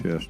Yes.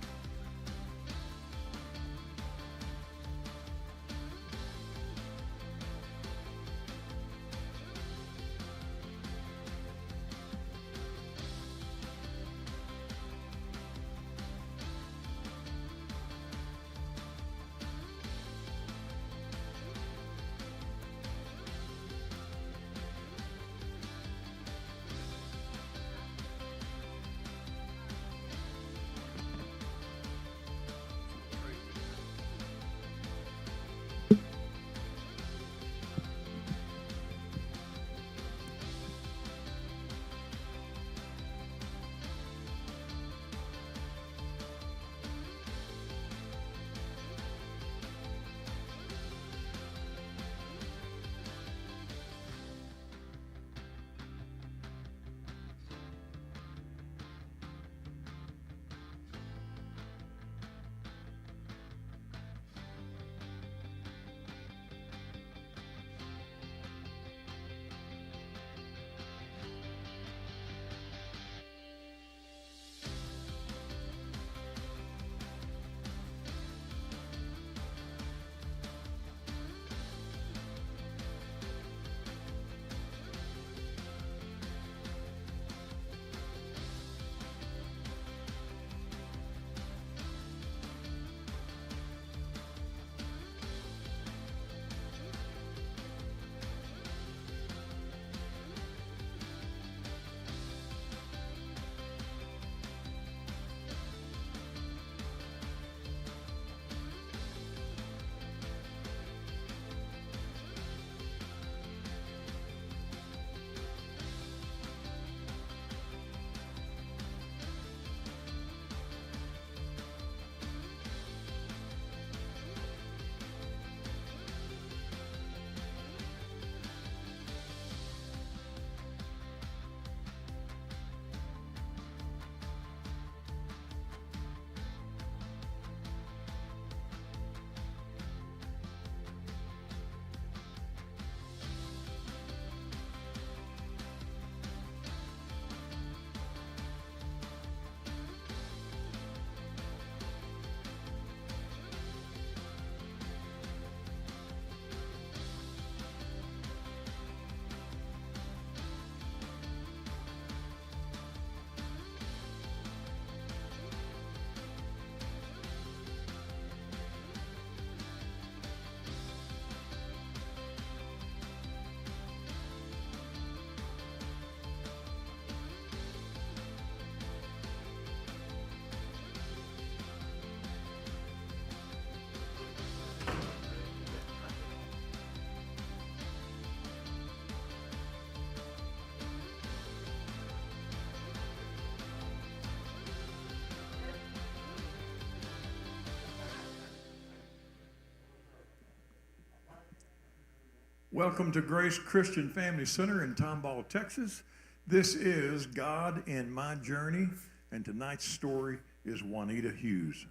Welcome to Grace Christian Family Center in Tomball, Texas. This is God in My Journey, and tonight's story is Juanita Hughes.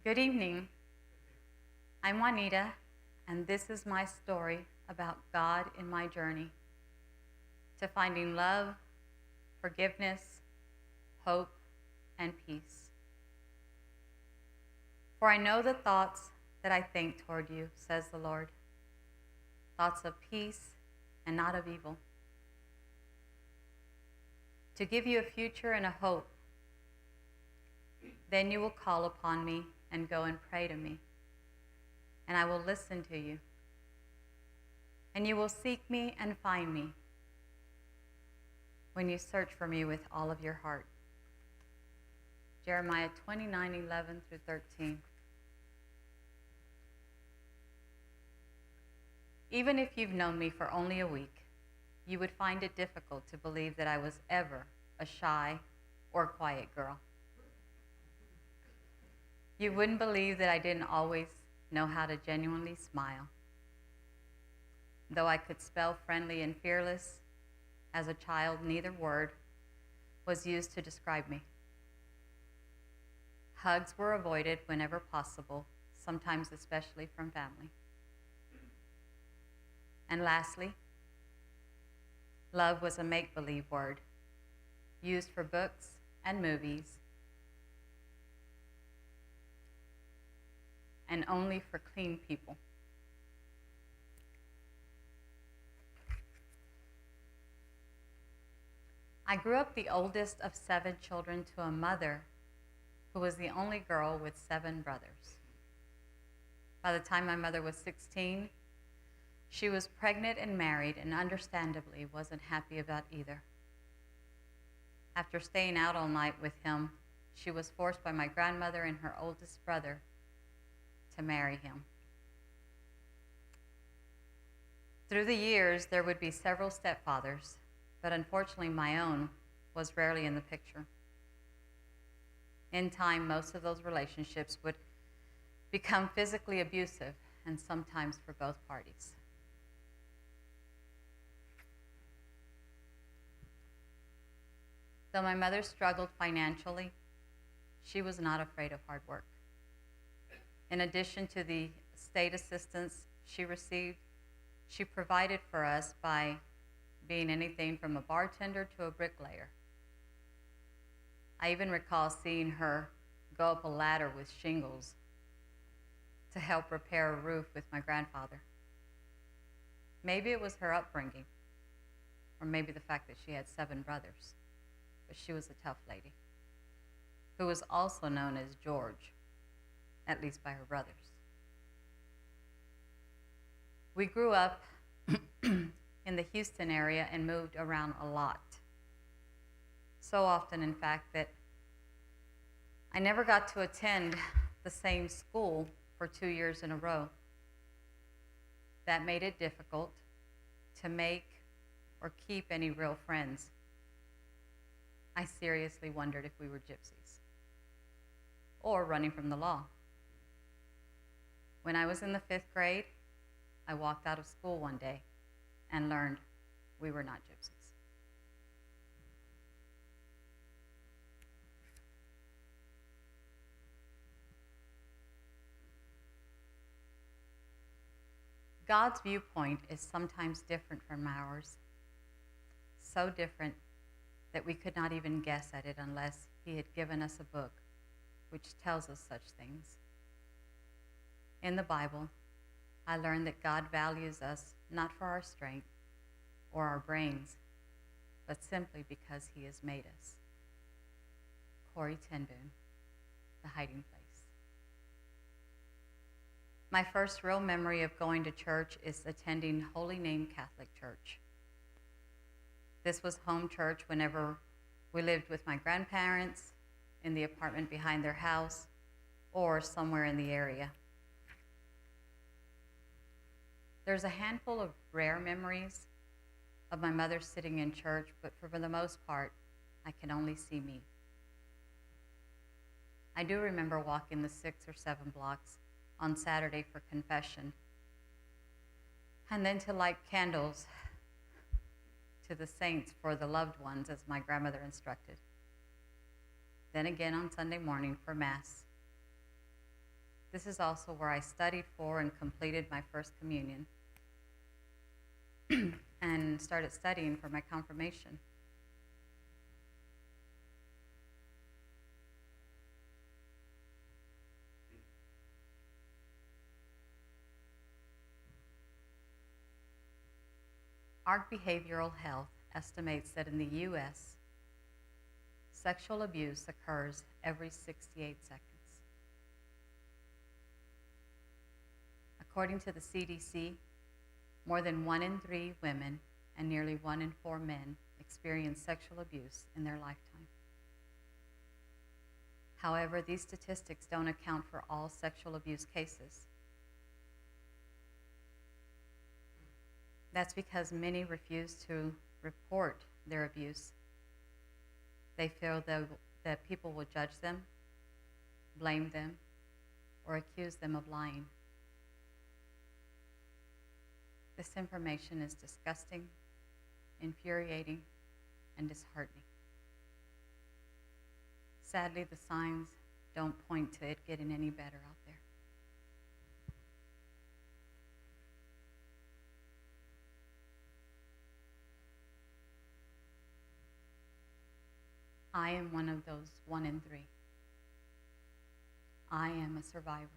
Good evening. I'm Juanita, and this is my story about God in my journey to finding love, forgiveness, hope, and peace. For I know the thoughts that I think toward you, says the Lord, thoughts of peace and not of evil, to give you a future and a hope. Then you will call upon me and go and pray to me, and I will listen to you. And you will seek me and find me when you search for me with all of your heart. Jeremiah 29:11 through 13. Even if you've known me for only a week, you would find it difficult to believe that I was ever a shy or quiet girl. You wouldn't believe that I didn't always know how to genuinely smile. Though I could spell friendly and fearless, as a child, neither word was used to describe me. Hugs were avoided whenever possible, sometimes especially from family. And lastly, Love was a make-believe word used for books and movies and only for clean people. I grew up the oldest of 7 children to a mother who was the only girl with 7 brothers. By the time my mother was 16, she was pregnant and married, and understandably wasn't happy about either. After staying out all night with him, she was forced by my grandmother and her oldest brother to marry him. Through the years, there would be several stepfathers, but unfortunately my own was rarely in the picture. In time, most of those relationships would become physically abusive, and sometimes for both parties. Though my mother struggled financially, she was not afraid of hard work. In addition to the state assistance she received, she provided for us by being anything from a bartender to a bricklayer. I even recall seeing her go up a ladder with shingles to help repair a roof with my grandfather. Maybe it was her upbringing, or maybe the fact that she had 7 brothers, but she was a tough lady, who was also known as George, at least by her brothers. We grew up in the Houston area and moved around a lot. So often, in fact, that I never got to attend the same school for 2 years in a row. That made it difficult to make or keep any real friends. I seriously wondered if we were gypsies or running from the law. When I was in the 5th grade, I walked out of school one day and learned we were not gypsies. God's viewpoint is sometimes different from ours, so different that we could not even guess at it unless He had given us a book which tells us such things. In the Bible, I learned that God values us not for our strength or our brains, but simply because He has made us. Corrie ten Boom, The Hiding Place. My first real memory of going to church is attending Holy Name Catholic Church. This was home church whenever we lived with my grandparents in the apartment behind their house or somewhere in the area. There's a handful of rare memories of my mother sitting in church, but for the most part, I can only see me. I do remember walking the 6 or 7 blocks on Saturday for confession, and then to light candles to the saints for the loved ones, as my grandmother instructed. Then again on Sunday morning for Mass. This is also where I studied for and completed my first communion and started studying for my confirmation. ARC Behavioral Health estimates that in the U.S., sexual abuse occurs every 68 seconds. According to the CDC, more than 1 in 3 women and nearly 1 in 4 men experience sexual abuse in their lifetime. However, these statistics don't account for all sexual abuse cases. That's because many refuse to report their abuse. They feel that people will judge them, blame them, or accuse them of lying. This information is disgusting, infuriating, and disheartening. Sadly, the signs don't point to it getting any better out there. I am one of those 1 in 3. I am a survivor.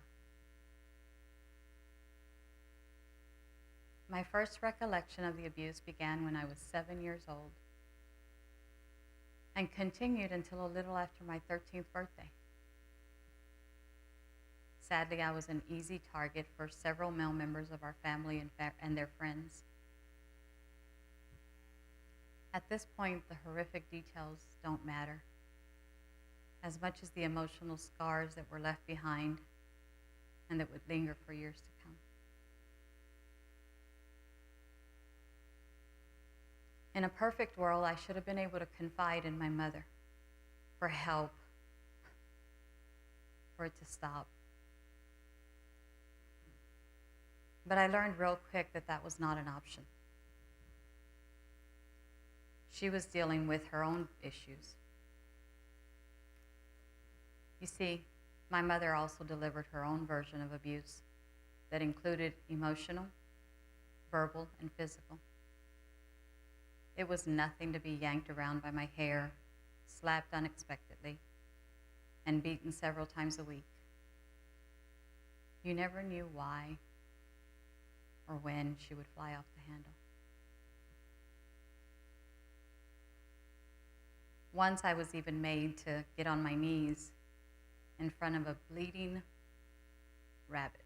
My first recollection of the abuse began when I was 7 years old and continued until a little after my 13th birthday. Sadly, I was an easy target for several male members of our family and their friends. At this point, the horrific details don't matter as much as the emotional scars that were left behind and that would linger for years to come. In a perfect world, I should have been able to confide in my mother for help, for it to stop. But I learned real quick that that was not an option. She was dealing with her own issues. You see, my mother also delivered her own version of abuse that included emotional, verbal, and physical. It was nothing to be yanked around by my hair, slapped unexpectedly, and beaten several times a week. You never knew why or when she would fly off the handle. Once I was even made to get on my knees in front of a bleeding rabbit.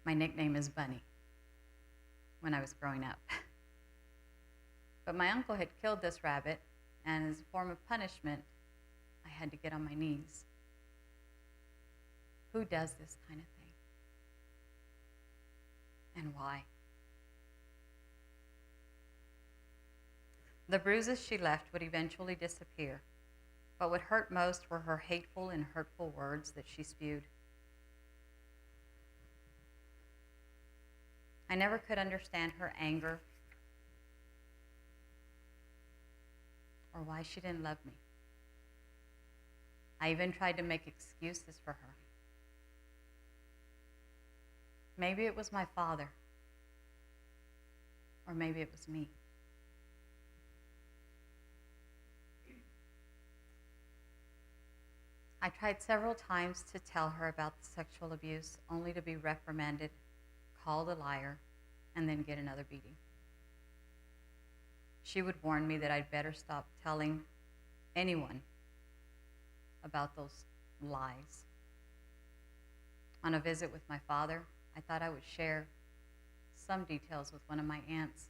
My nickname is Bunny when I was growing up. But my uncle had killed this rabbit, and as a form of punishment, I had to get on my knees. Who does this kind of thing? And why? The bruises she left would eventually disappear, but what hurt most were her hateful and hurtful words that she spewed. I never could understand her anger or why she didn't love me. I even tried to make excuses for her. Maybe it was my father, or maybe it was me. I tried several times to tell her about the sexual abuse, only to be reprimanded, called a liar, and then get another beating. She would warn me that I'd better stop telling anyone about those lies. On a visit with my father, I thought I would share some details with one of my aunts.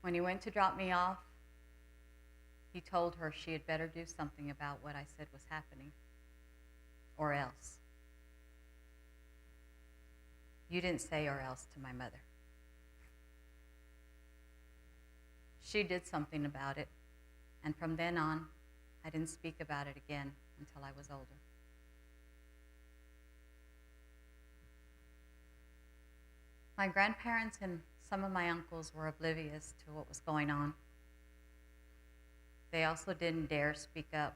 When he went to drop me off, he told her she had better do something about what I said was happening, or else. You didn't say or else to my mother. She did something about it, and from then on, I didn't speak about it again until I was older. My grandparents and some of my uncles were oblivious to what was going on. They also didn't dare speak up.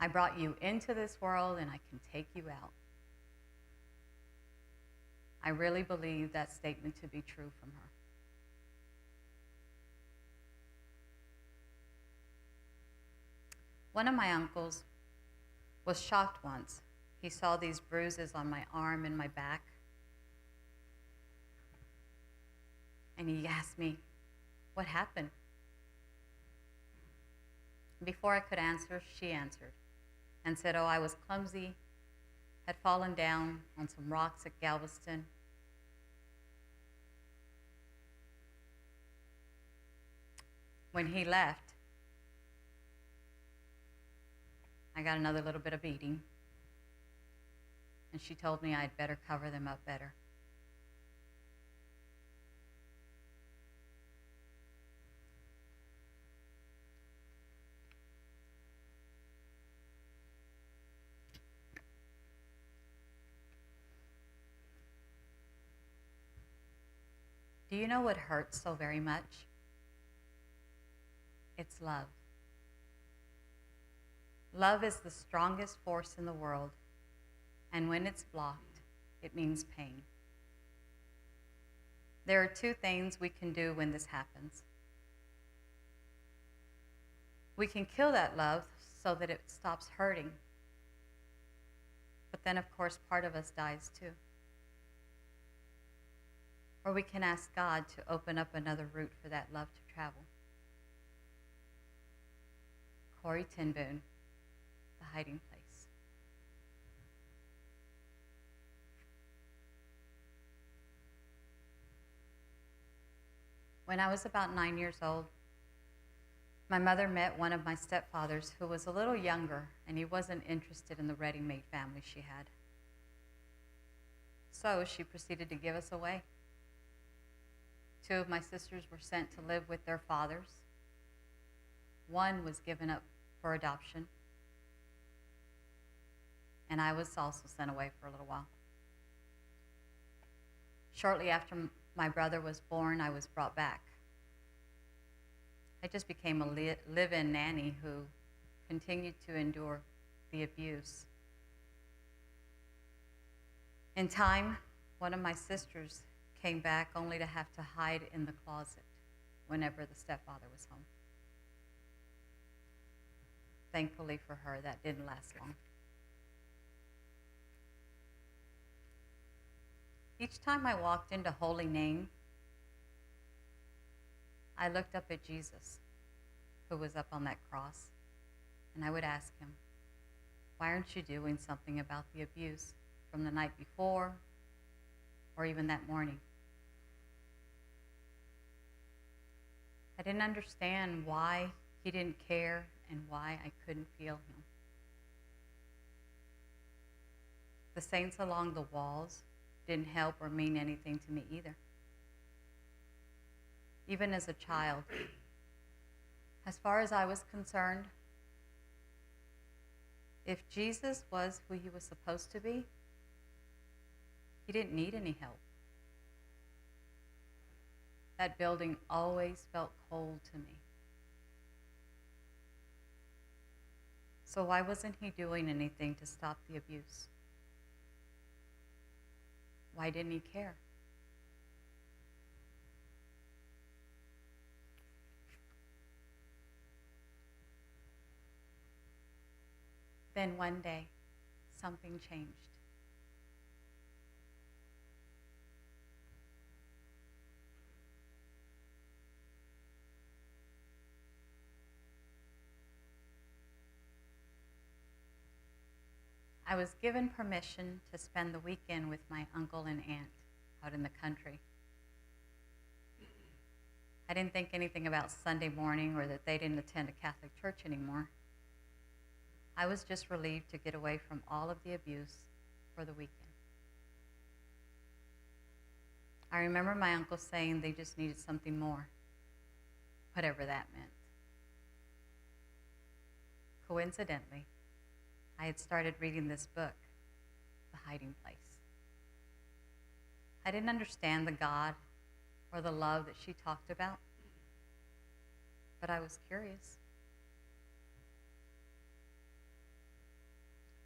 I brought you into this world and I can take you out. I really believe that statement to be true from her. One of my uncles was shocked once. He saw these bruises on my arm and my back. And he asked me, "What happened?" Before I could answer, she answered and said, "Oh, I was clumsy, had fallen down on some rocks at Galveston. When he left, I got another little bit of beating, and she told me I'd better cover them up better." Do you know what hurts so very much? It's love. Love is the strongest force in the world, and when it's blocked, it means pain. There are two things we can do when this happens. We can kill that love so that it stops hurting. But then, of course, part of us dies too. Or we can ask God to open up another route for that love to travel. Corrie ten Boom, The Hiding Place. When I was about 9 years old, my mother met one of my stepfathers who was a little younger, and he wasn't interested in the ready-made family she had. So she proceeded to give us away. 2 of my sisters were sent to live with their fathers. One was given up for adoption, and I was also sent away for a little while. Shortly after my brother was born, I was brought back. I just became a live-in nanny who continued to endure the abuse. In time, one of my sisters came back only to have to hide in the closet whenever the stepfather was home. Thankfully for her, that didn't last long. Each time I walked into Holy Name, I looked up at Jesus, who was up on that cross, and I would ask him, why aren't you doing something about the abuse from the night before or even that morning? I didn't understand why he didn't care and why I couldn't feel him. The saints along the walls didn't help or mean anything to me either. Even as a child, as far as I was concerned, if Jesus was who he was supposed to be, he didn't need any help. That building always felt cold to me. So why wasn't he doing anything to stop the abuse? Why didn't he care? Then one day, something changed. I was given permission to spend the weekend with my uncle and aunt out in the country. I didn't think anything about Sunday morning or that they didn't attend a Catholic church anymore. I was just relieved to get away from all of the abuse for the weekend. I remember my uncle saying they just needed something more, whatever that meant. Coincidentally, I had started reading this book, The Hiding Place. I didn't understand the God or the love that she talked about, but I was curious.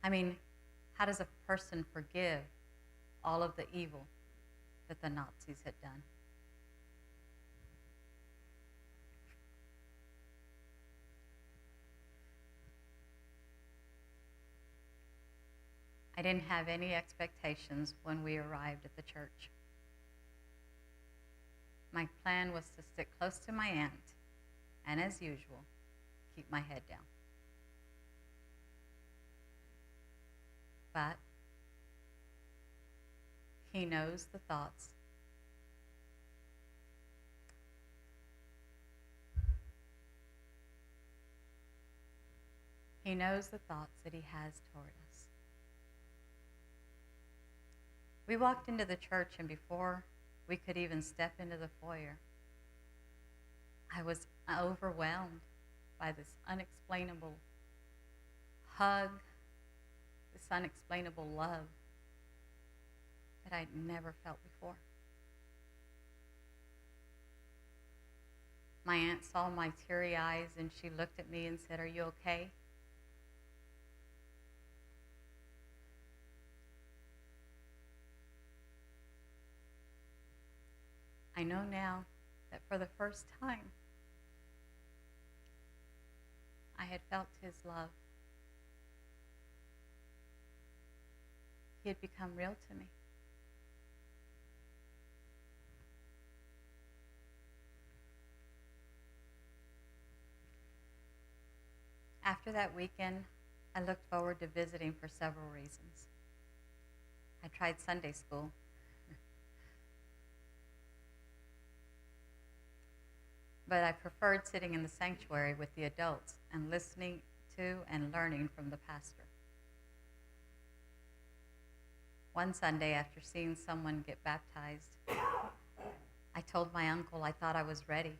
I mean, how does a person forgive all of the evil that the Nazis had done? I didn't have any expectations when we arrived at the church. My plan was to stick close to my aunt and, as usual, keep my head down. But he knows the thoughts that he has toward us. We walked into the church, and before we could even step into the foyer, I was overwhelmed by this unexplainable hug, this unexplainable love that I'd never felt before. My aunt saw my teary eyes, and she looked at me and said, "Are you okay?" I I know now that for the first time, I had felt his love. He had become real to me. After that weekend, I looked forward to visiting for several reasons. I tried Sunday school. But I preferred sitting in the sanctuary with the adults and listening to and learning from the pastor. One Sunday, after seeing someone get baptized, I told my uncle I thought I was ready.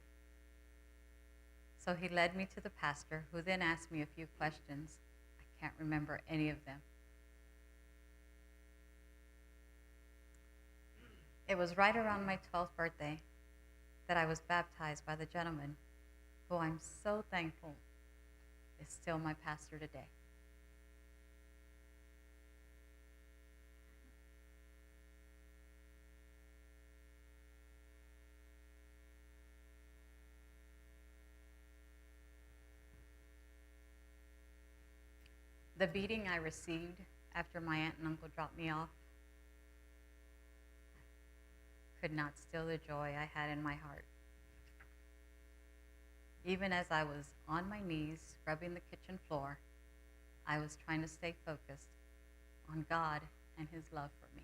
So he led me to the pastor, who then asked me a few questions. I can't remember any of them. It was right around my 12th birthday that I was baptized by the gentleman who I'm so thankful is still my pastor today. The beating I received after my aunt and uncle dropped me off could not still the joy I had in my heart. Even as I was on my knees scrubbing the kitchen floor, I was trying to stay focused on God and his love for me.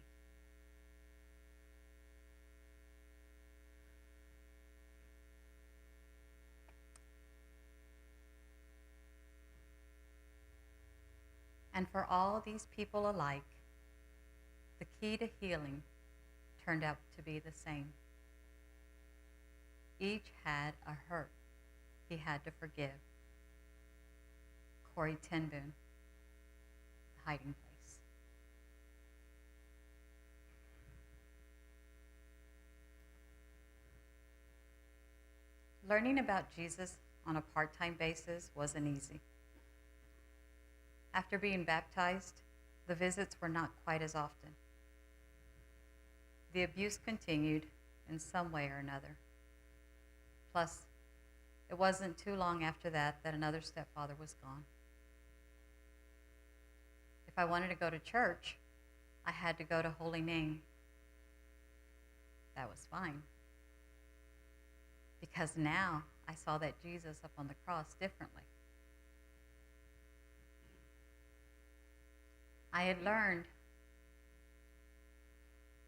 And for all these people alike, the key to healing turned out to be the same. Each had a hurt he had to forgive. Corey Ten Boom, The Hiding Place. Learning about Jesus on a part-time basis wasn't easy. After being baptized, the visits were not quite as often. The abuse continued in some way or another. Plus, it wasn't too long after that another stepfather was gone. If I wanted to go to church, I had to go to Holy Name. That was fine. Because now I saw that Jesus up on the cross differently. I had learned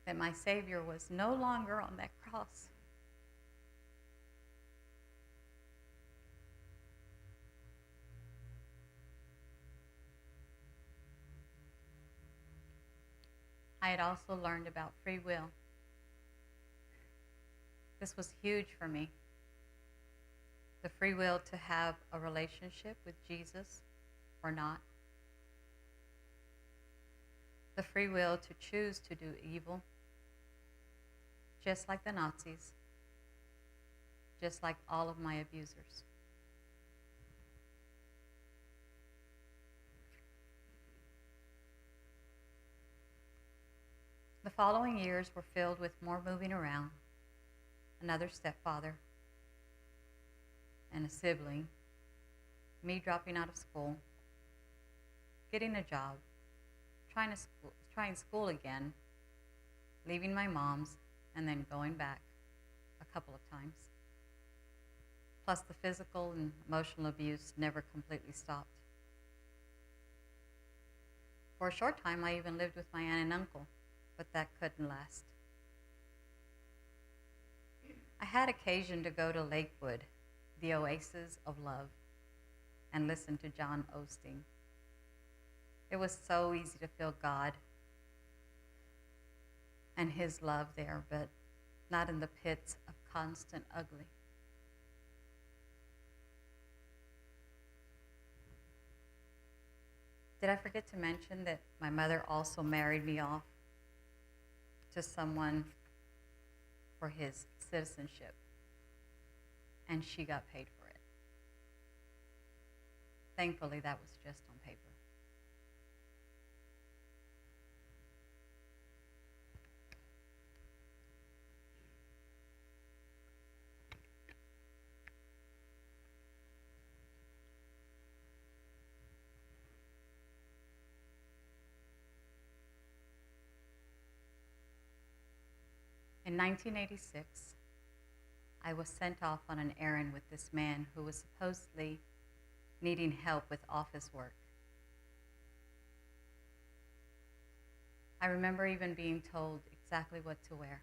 that my Savior was no longer on that cross. I had also learned about free will. This was huge for me. The free will to have a relationship with Jesus or not. The free will to choose to do evil, just like the Nazis, just like all of my abusers. The following years were filled with more moving around, another stepfather, and a sibling, me dropping out of school, getting a job, trying school again, leaving my mom's, and then going back a couple of times. Plus the physical and emotional abuse never completely stopped. For a short time, I even lived with my aunt and uncle, but that couldn't last. I had occasion to go to Lakewood, the oasis of love, and listen to John Osteen. It was so easy to feel God and his love there, but not in the pits of constant ugly. Did I forget to mention that my mother also married me off to someone for his citizenship, and she got paid for it? Thankfully, that was just on paper. 1986, I was sent off on an errand with this man who was supposedly needing help with office work. I remember even being told exactly what to wear.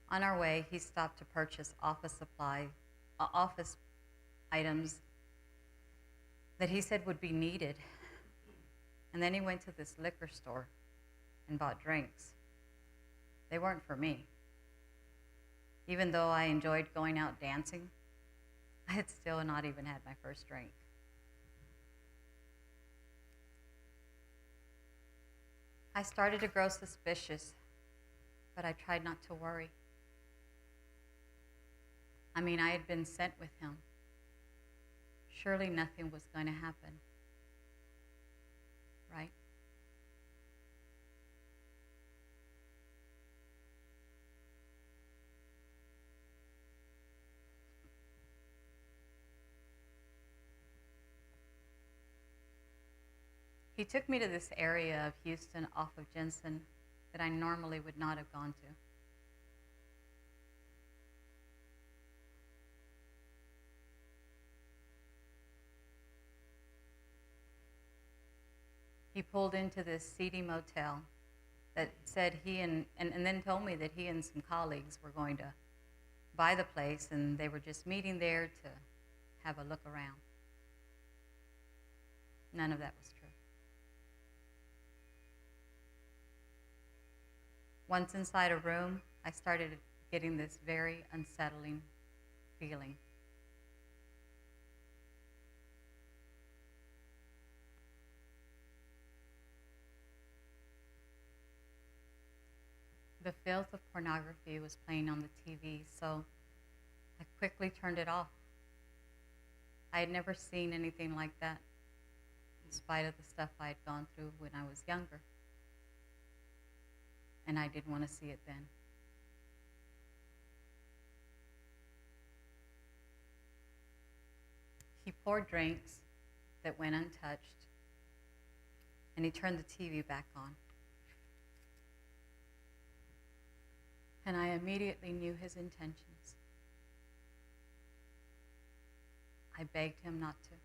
On our way, he stopped to purchase office items that he said would be needed. And then he went to this liquor store and bought drinks. They weren't for me. Even though I enjoyed going out dancing, I had still not even had my first drink. I started to grow suspicious, but I tried not to worry. I mean, I had been sent with him. Surely nothing was going to happen, right? He took me to this area of Houston off of Jensen that I normally would not have gone to. He pulled into this seedy motel that said and then told me that he and some colleagues were going to buy the place and they were just meeting there to have a look around. None of that was true. Once inside a room, I started getting this very unsettling feeling. The filth of pornography was playing on the TV, so I quickly turned it off. I had never seen anything like that, in spite of the stuff I had gone through when I was younger. And I didn't want to see it then. He poured drinks that went untouched, and he turned the TV back on. And I immediately knew his intentions. I begged him not to,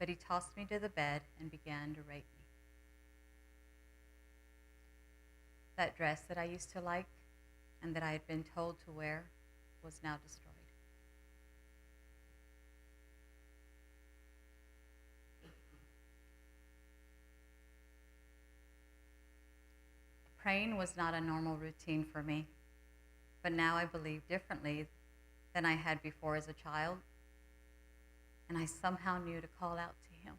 but he tossed me to the bed and began to rape me. That dress that I used to like and that I had been told to wear was now destroyed. Praying was not a normal routine for me, but now I believe differently than I had before as a child, and I somehow knew to call out to him.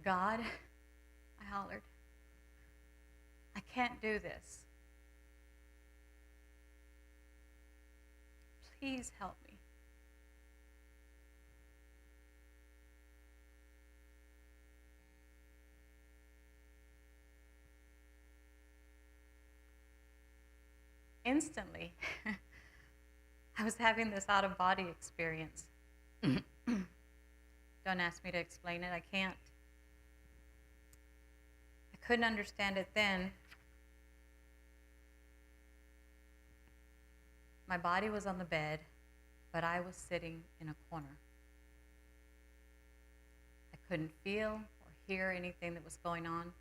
God, I hollered, I can't do this. Please help me. Instantly, I was having this out-of-body experience. Don't ask me to explain it, I can't. I couldn't understand it then. My body was on the bed, but I was sitting in a corner. I couldn't feel or hear anything that was going on.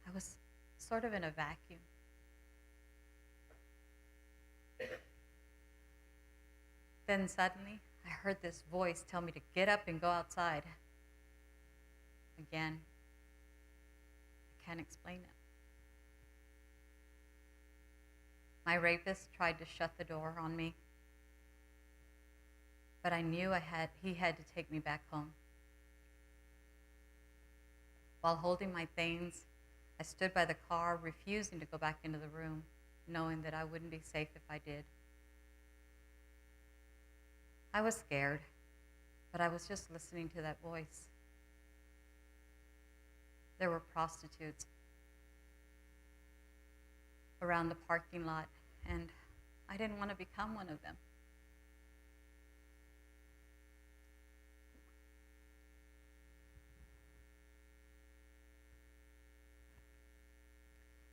I was sort of in a vacuum. Then suddenly, I heard this voice tell me to get up and go outside. Again, I can't explain it. My rapist tried to shut the door on me, but I knew he had to take me back home. While holding my things, I stood by the car, refusing to go back into the room, knowing that I wouldn't be safe if I did. I was scared, but I was just listening to that voice. There were prostitutes around the parking lot, and I didn't want to become one of them.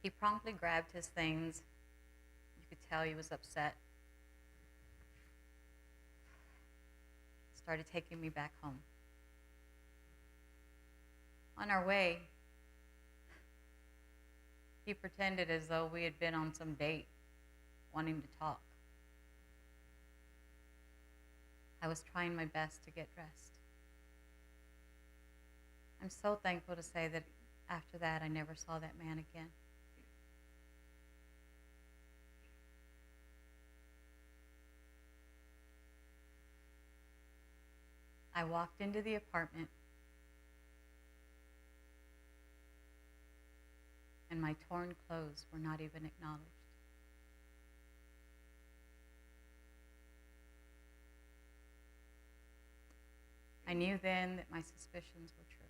He promptly grabbed his things. You could tell he was upset. Started taking me back home. On our way, he pretended as though we had been on some date, wanting to talk. I was trying my best to get dressed. I'm so thankful to say that after that, I never saw that man again. I walked into the apartment, and my torn clothes were not even acknowledged. I knew then that my suspicions were true.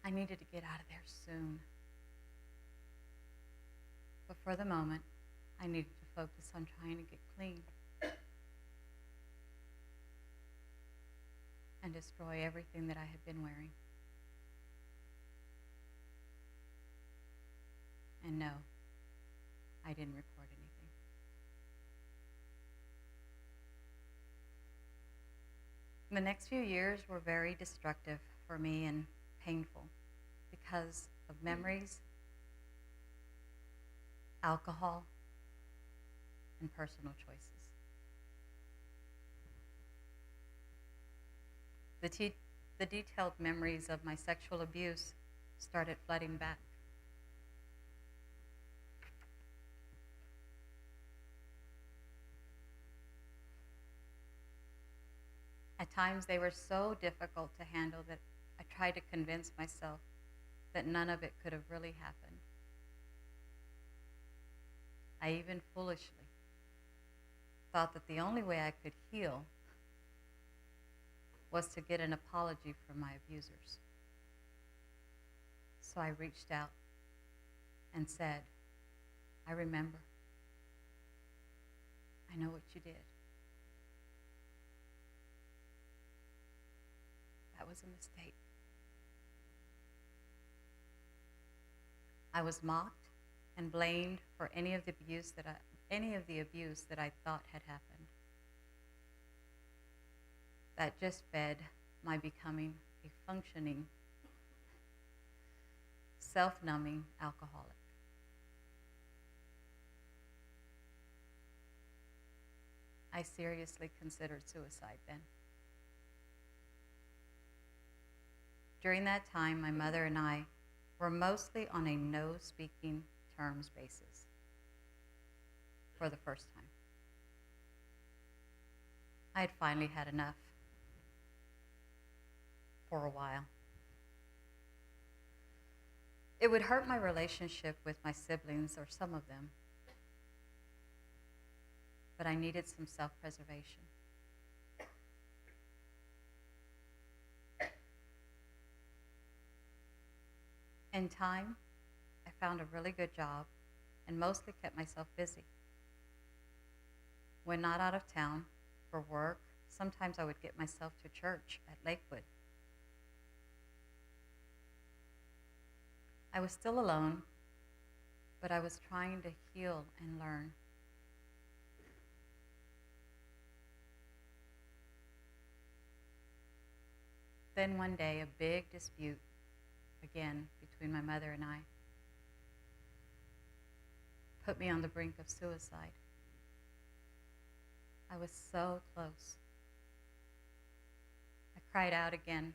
I needed to get out of there soon. But for the moment, I needed to focus on trying to get clean and destroy everything that I had been wearing. And no, I didn't report anything. The next few years were very destructive for me and painful because of memories, alcohol, and personal choices. The detailed memories of my sexual abuse started flooding back. At times they were so difficult to handle that I tried to convince myself that none of it could have really happened. I even foolishly thought that the only way I could heal was to get an apology from my abusers. So I reached out and said, I remember. I know what you did. That was a mistake. I was mocked and blamed for any of the abuse that I thought had happened. That just fed my becoming a functioning, self-numbing alcoholic. I seriously considered suicide then. During that time, my mother and I were mostly on a no-speaking terms basis for the first time. I had finally had enough for a while. It would hurt my relationship with my siblings, or some of them, but I needed some self-preservation. In time, I found a really good job and mostly kept myself busy. When not out of town for work, sometimes I would get myself to church at Lakewood. I was still alone, but I was trying to heal and learn. Then one day, a big dispute, again, between my mother and I, put me on the brink of suicide. I was so close. I cried out again.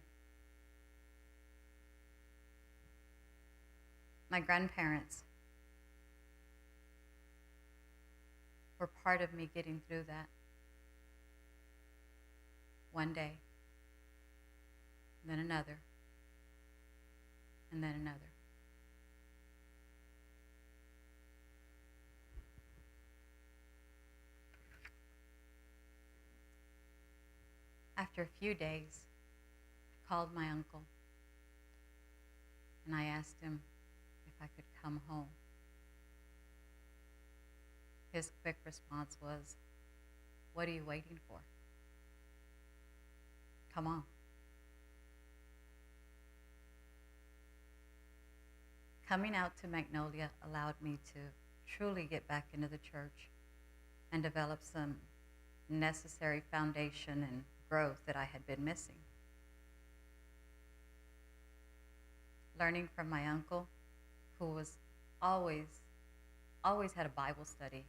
My grandparents were part of me getting through that. One day, then another, and then another. After a few days, I called my uncle and I asked him if I could come home. His quick response was, "What are you waiting for? Come on." Coming out to Magnolia allowed me to truly get back into the church and develop some necessary foundation and growth that I had been missing. Learning from my uncle, who was always had a Bible study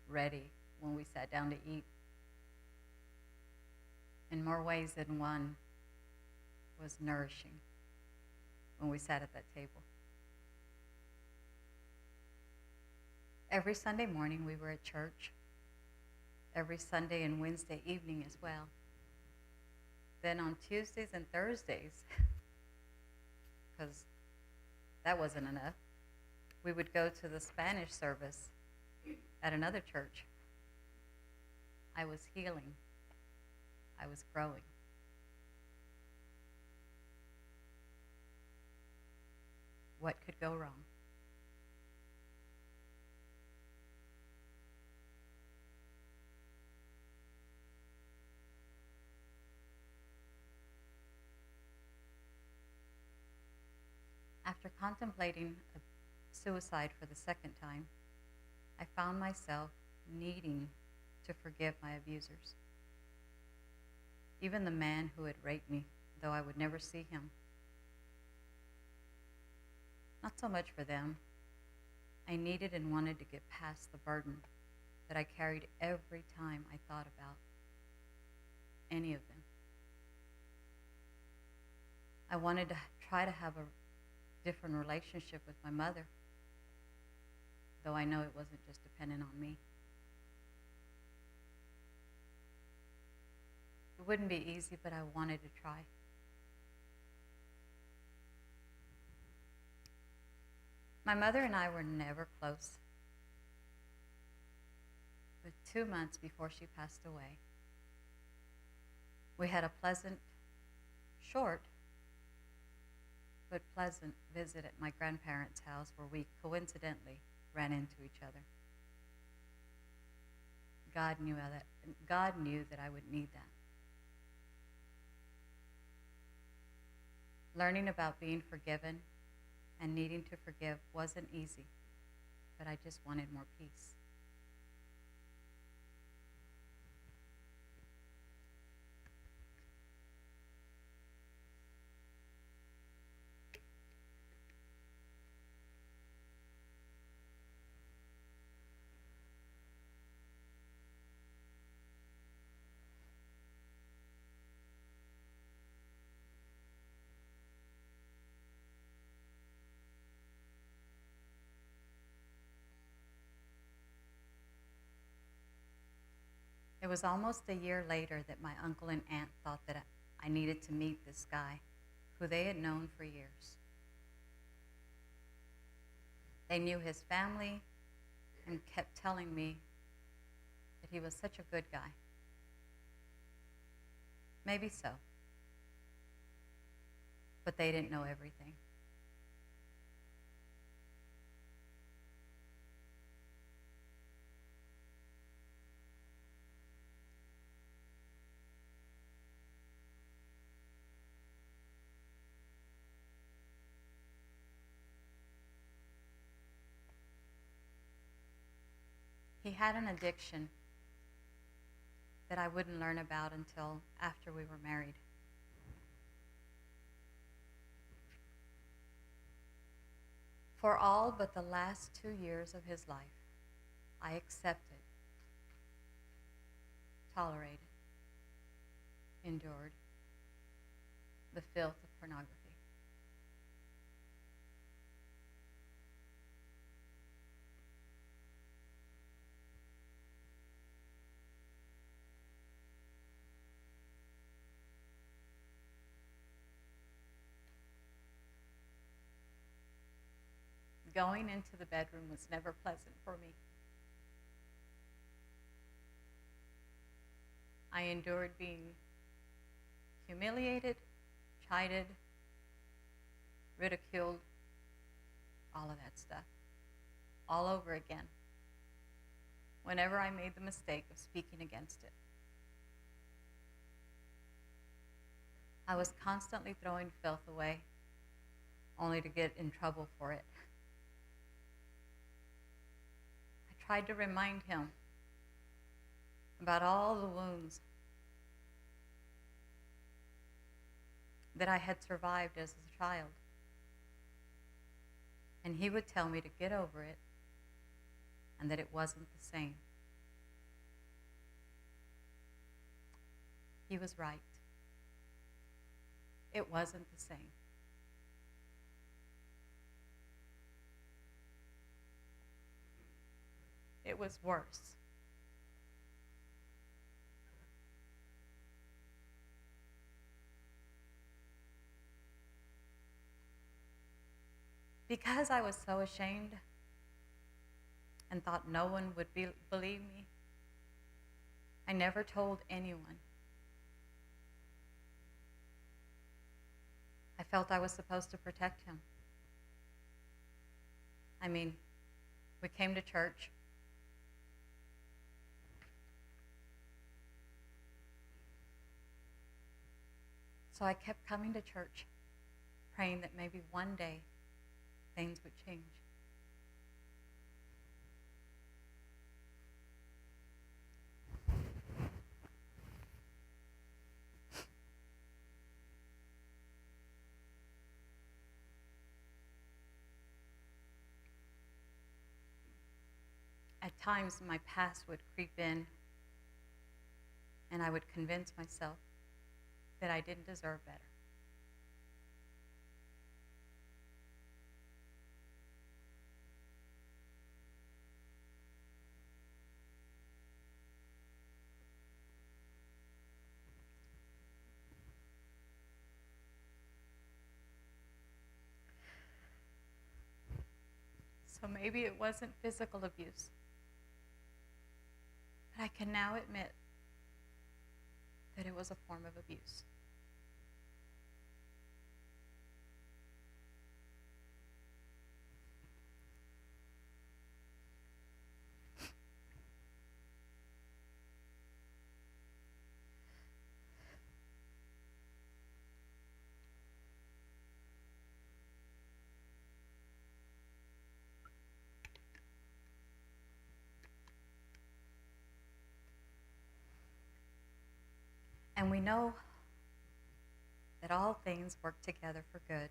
ready when we sat down to eat. In more ways than one, was nourishing when we sat at that table. Every Sunday morning we were at church. Every Sunday and Wednesday evening as well. Then on Tuesdays and Thursdays, because that wasn't enough, we would go to the Spanish service at another church. I was healing. I was growing. What could go wrong? After contemplating a suicide for the second time, I found myself needing to forgive my abusers. Even the man who had raped me, though I would never see him. Not so much for them. I needed and wanted to get past the burden that I carried every time I thought about any of them. I wanted to try to have a different relationship with my mother, though I know it wasn't just dependent on me. It wouldn't be easy, but I wanted to try. My mother and I were never close. But 2 months before she passed away, we had a pleasant, short, but pleasant visit at my grandparents' house where we coincidentally ran into each other. God knew that I would need that. Learning about being forgiven and needing to forgive wasn't easy, but I just wanted more peace. It was almost a year later that my uncle and aunt thought that I needed to meet this guy who they had known for years. They knew his family and kept telling me that he was such a good guy. Maybe so, but they didn't know everything. He had an addiction that I wouldn't learn about until after we were married. For all but the last 2 years of his life, I accepted, tolerated, endured the filth of pornography. Going into the bedroom was never pleasant for me. I endured being humiliated, chided, ridiculed, all of that stuff, all over again, whenever I made the mistake of speaking against it. I was constantly throwing filth away, only to get in trouble for it. tried to remind him about all the wounds that I had survived as a child. And he would tell me to get over it and that it wasn't the same. He was right. It wasn't the same. It was worse. Because I was so ashamed and thought no one would believe me, I never told anyone. I felt I was supposed to protect him. I mean, we came to church. So I kept coming to church, praying that maybe one day things would change. At times, my past would creep in, and I would convince myself that I didn't deserve better. So maybe it wasn't physical abuse, but I can now admit that it was a form of abuse. And we know that all things work together for good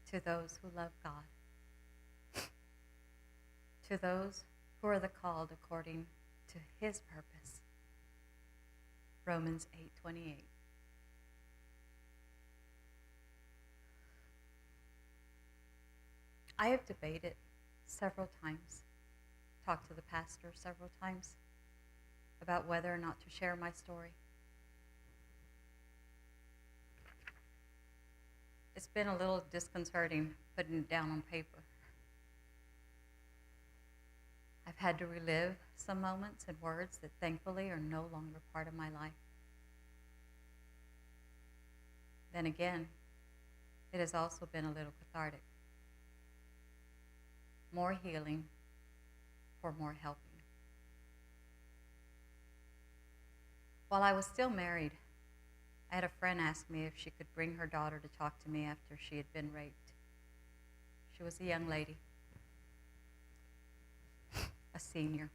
to those who love God, to those who are the called according to his purpose. Romans 8:28. I have debated several times, talked to the pastor several times about whether or not to share my story. It's been a little disconcerting putting it down on paper. I've had to relive some moments and words that thankfully are no longer part of my life. Then again, it has also been a little cathartic. More healing for more helping. While I was still married, I had a friend ask me if she could bring her daughter to talk to me after she had been raped. She was a young lady, a senior.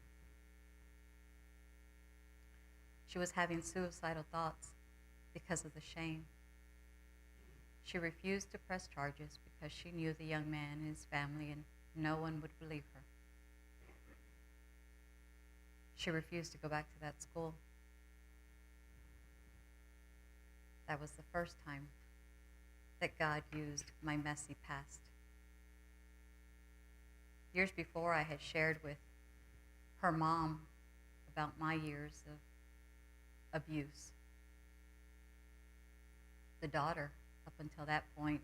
She was having suicidal thoughts because of the shame. She refused to press charges because she knew the young man and his family and no one would believe her. She refused to go back to that school. That was the first time that God used my messy past. Years before, I had shared with her mom about my years of abuse. The daughter, up until that point,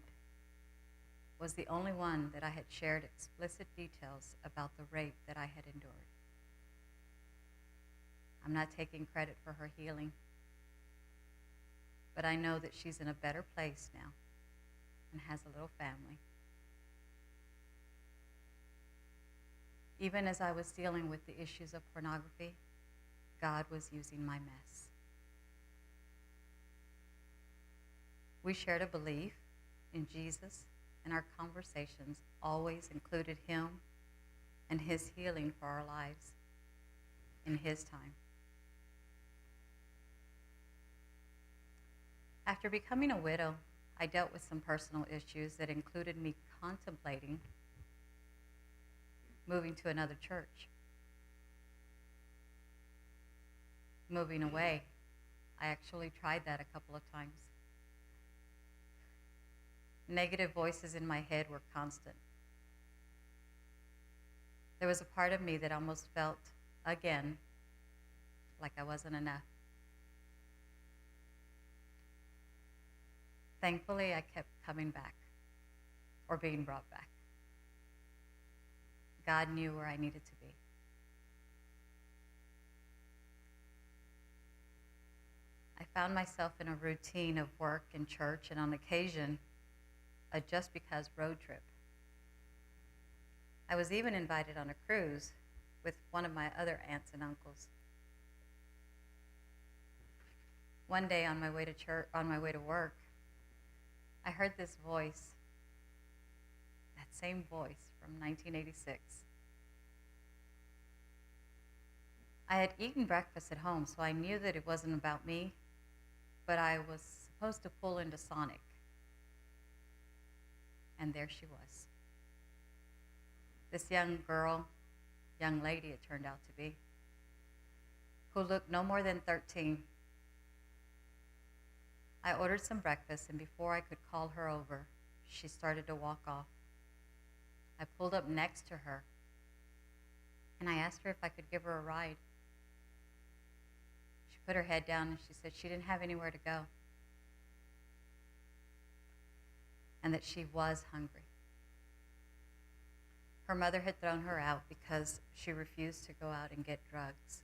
was the only one that I had shared explicit details about the rape that I had endured. I'm not taking credit for her healing, but I know that she's in a better place now and has a little family. Even as I was dealing with the issues of pornography, God was using my mess. We shared a belief in Jesus, and our conversations always included him and his healing for our lives. in His time. After becoming a widow, I dealt with some personal issues that included me contemplating moving to another church. Moving away. I actually tried that a couple of times. Negative voices in my head were constant. There was a part of me that almost felt, again, like I wasn't enough. Thankfully, I kept coming back, or being brought back. God knew where I needed to be. I found myself in a routine of work and church, and on occasion, a just because road trip. I was even invited on a cruise with one of my other aunts and uncles. One day on my way to church, on my way to work, I heard this voice, that same voice from 1986. I had eaten breakfast at home, so I knew that it wasn't about me, but I was supposed to pull into Sonic. And there she was. This young lady it turned out to be, who looked no more than 13. I ordered some breakfast, and before I could call her over, she started to walk off. I pulled up next to her, and I asked her if I could give her a ride. She put her head down, and she said she didn't have anywhere to go, and that she was hungry. Her mother had thrown her out because she refused to go out and get drugs.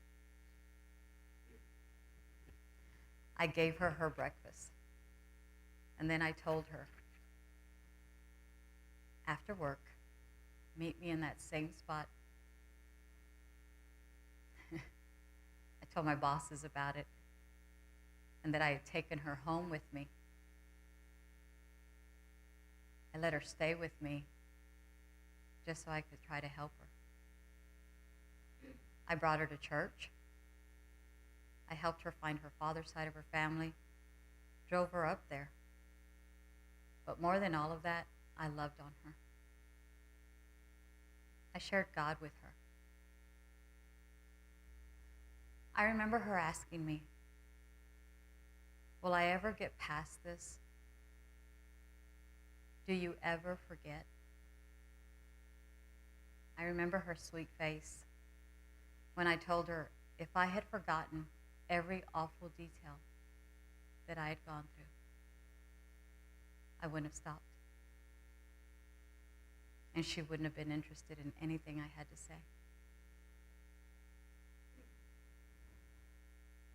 I gave her her breakfast, and then I told her, after work, meet me in that same spot. I told my bosses about it, and that I had taken her home with me. I let her stay with me just so I could try to help her. I brought her to church. I helped her find her father's side of her family, drove her up there. But more than all of that, I loved on her. I shared God with her. I remember her asking me, will I ever get past this? Do you ever forget? I remember her sweet face when I told her if I had forgotten every awful detail that I had gone through, I wouldn't have stopped. And she wouldn't have been interested in anything I had to say.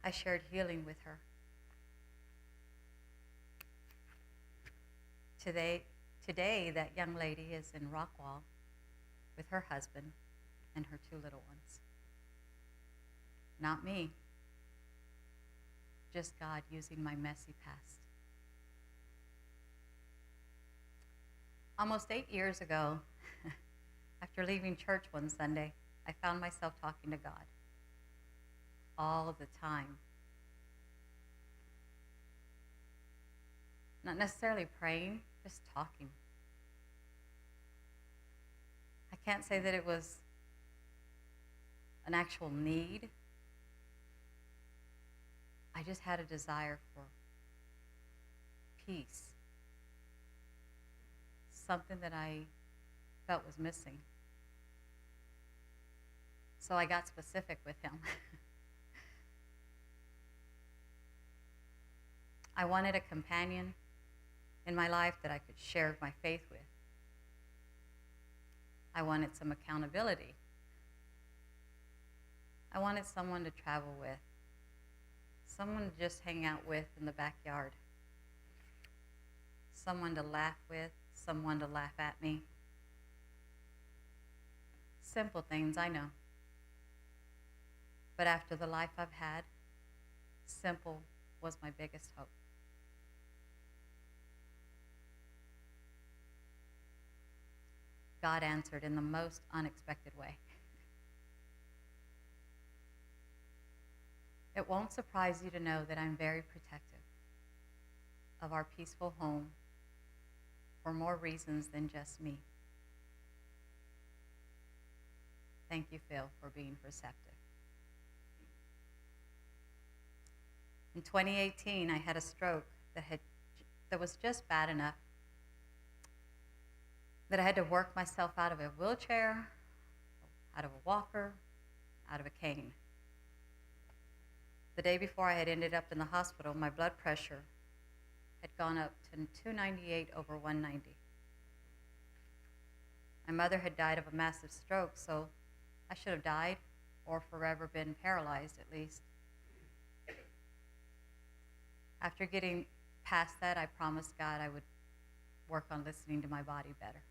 I shared healing with her. Today, that young lady is in Rockwall with her husband and her 2 little ones. Not me, just God using my messy past. Almost 8 years ago, after leaving church one Sunday, I found myself talking to God all the time. Not necessarily praying, just talking. I can't say that it was an actual need. I just had a desire for peace. Something that I felt was missing. So I got specific with him. I wanted a companion in my life that I could share my faith with. I wanted some accountability. I wanted someone to travel with, someone to just hang out with in the backyard, someone to laugh with, someone to laugh at me. Simple things, I know. But after the life I've had, simple was my biggest hope. God answered in the most unexpected way. It won't surprise you to know that I'm very protective of our peaceful home for more reasons than just me. Thank you, Phil, for being receptive. In 2018, I had a stroke that was just bad enough that I had to work myself out of a wheelchair, out of a walker, out of a cane. The day before I had ended up in the hospital, my blood pressure had gone up to 298 over 190. My mother had died of a massive stroke, so I should have died or forever been paralyzed at least. After getting past that, I promised God I would work on listening to my body better.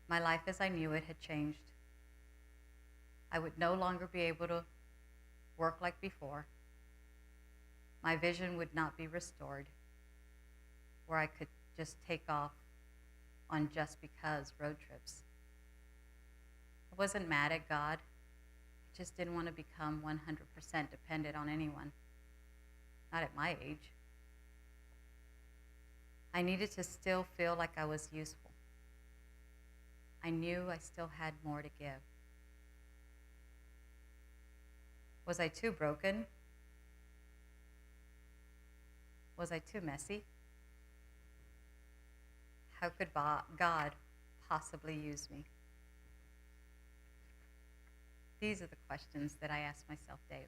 My life as I knew it had changed. I would no longer be able to work like before. My vision would not be restored, where I could just take off on just because road trips. I wasn't mad at God. I just didn't want to become 100% dependent on anyone. Not at my age. I needed to still feel like I was useful. I knew I still had more to give. Was I too broken? Was I too messy? How could God possibly use me? These are the questions that I ask myself daily.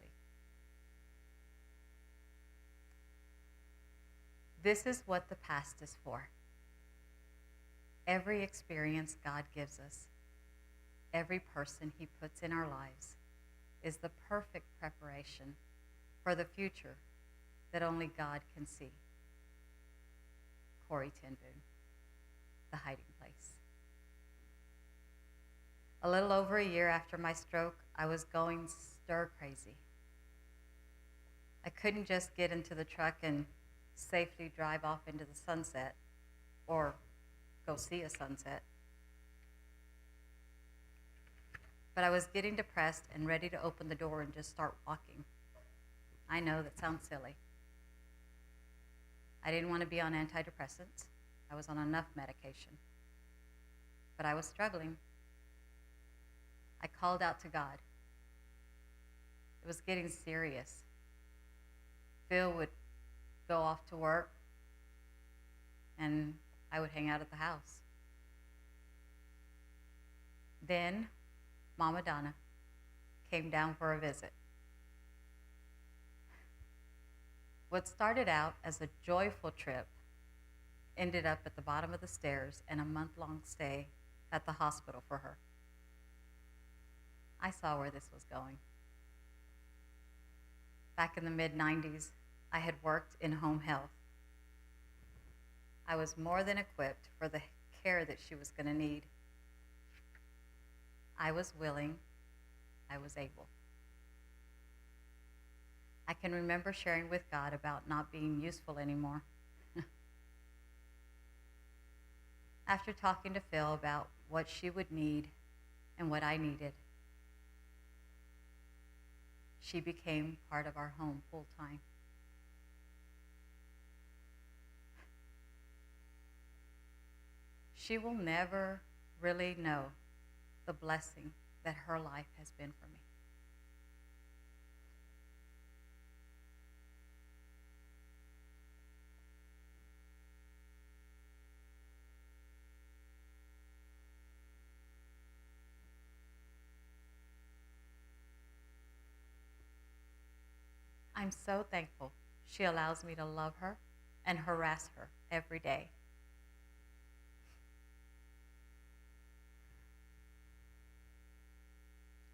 This is what the past is for. Every experience God gives us, every person he puts in our lives, is the perfect preparation for the future that only God can see. Corrie ten Boom, The Hiding Place. A little over a year after my stroke, I was going stir crazy. I couldn't just get into the truck and safely drive off into the sunset or go see a sunset. But I was getting depressed and ready to open the door and just start walking. I know that sounds silly. I didn't want to be on antidepressants. I was on enough medication. But I was struggling. I called out to God. It was getting serious. Phil would go off to work, and I would hang out at the house. Then Mama Donna came down for a visit. What started out as a joyful trip ended up at the bottom of the stairs and a month-long stay at the hospital for her. I saw where this was going. Back in the mid-90s, I had worked in home health. I was more than equipped for the care that she was going to need. I was willing. I was able. I can remember sharing with God about not being useful anymore. After talking to Phil about what she would need and what I needed, she became part of our home full time. She will never really know the blessing that her life has been for me. I'm so thankful she allows me to love her and harass her every day.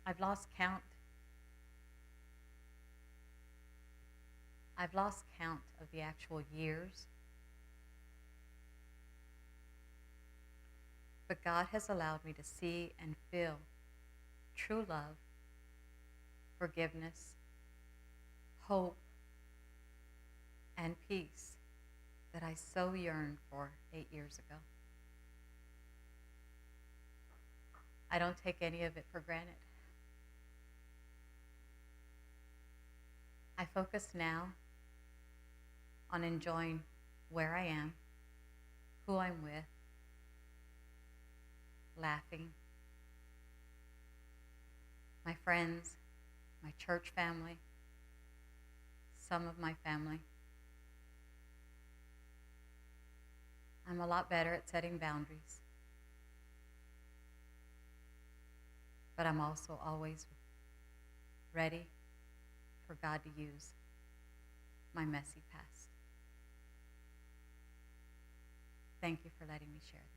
I've lost count. I've lost count of the actual years. But God has allowed me to see and feel true love, forgiveness, hope, and peace that I so yearned for 8 years ago. I don't take any of it for granted. focus now on enjoying where I am, who I'm with, laughing, my friends, my church family, some of my family. I'm a lot better at setting boundaries, but I'm also always ready for God to use my messy past. Thank you for letting me share this.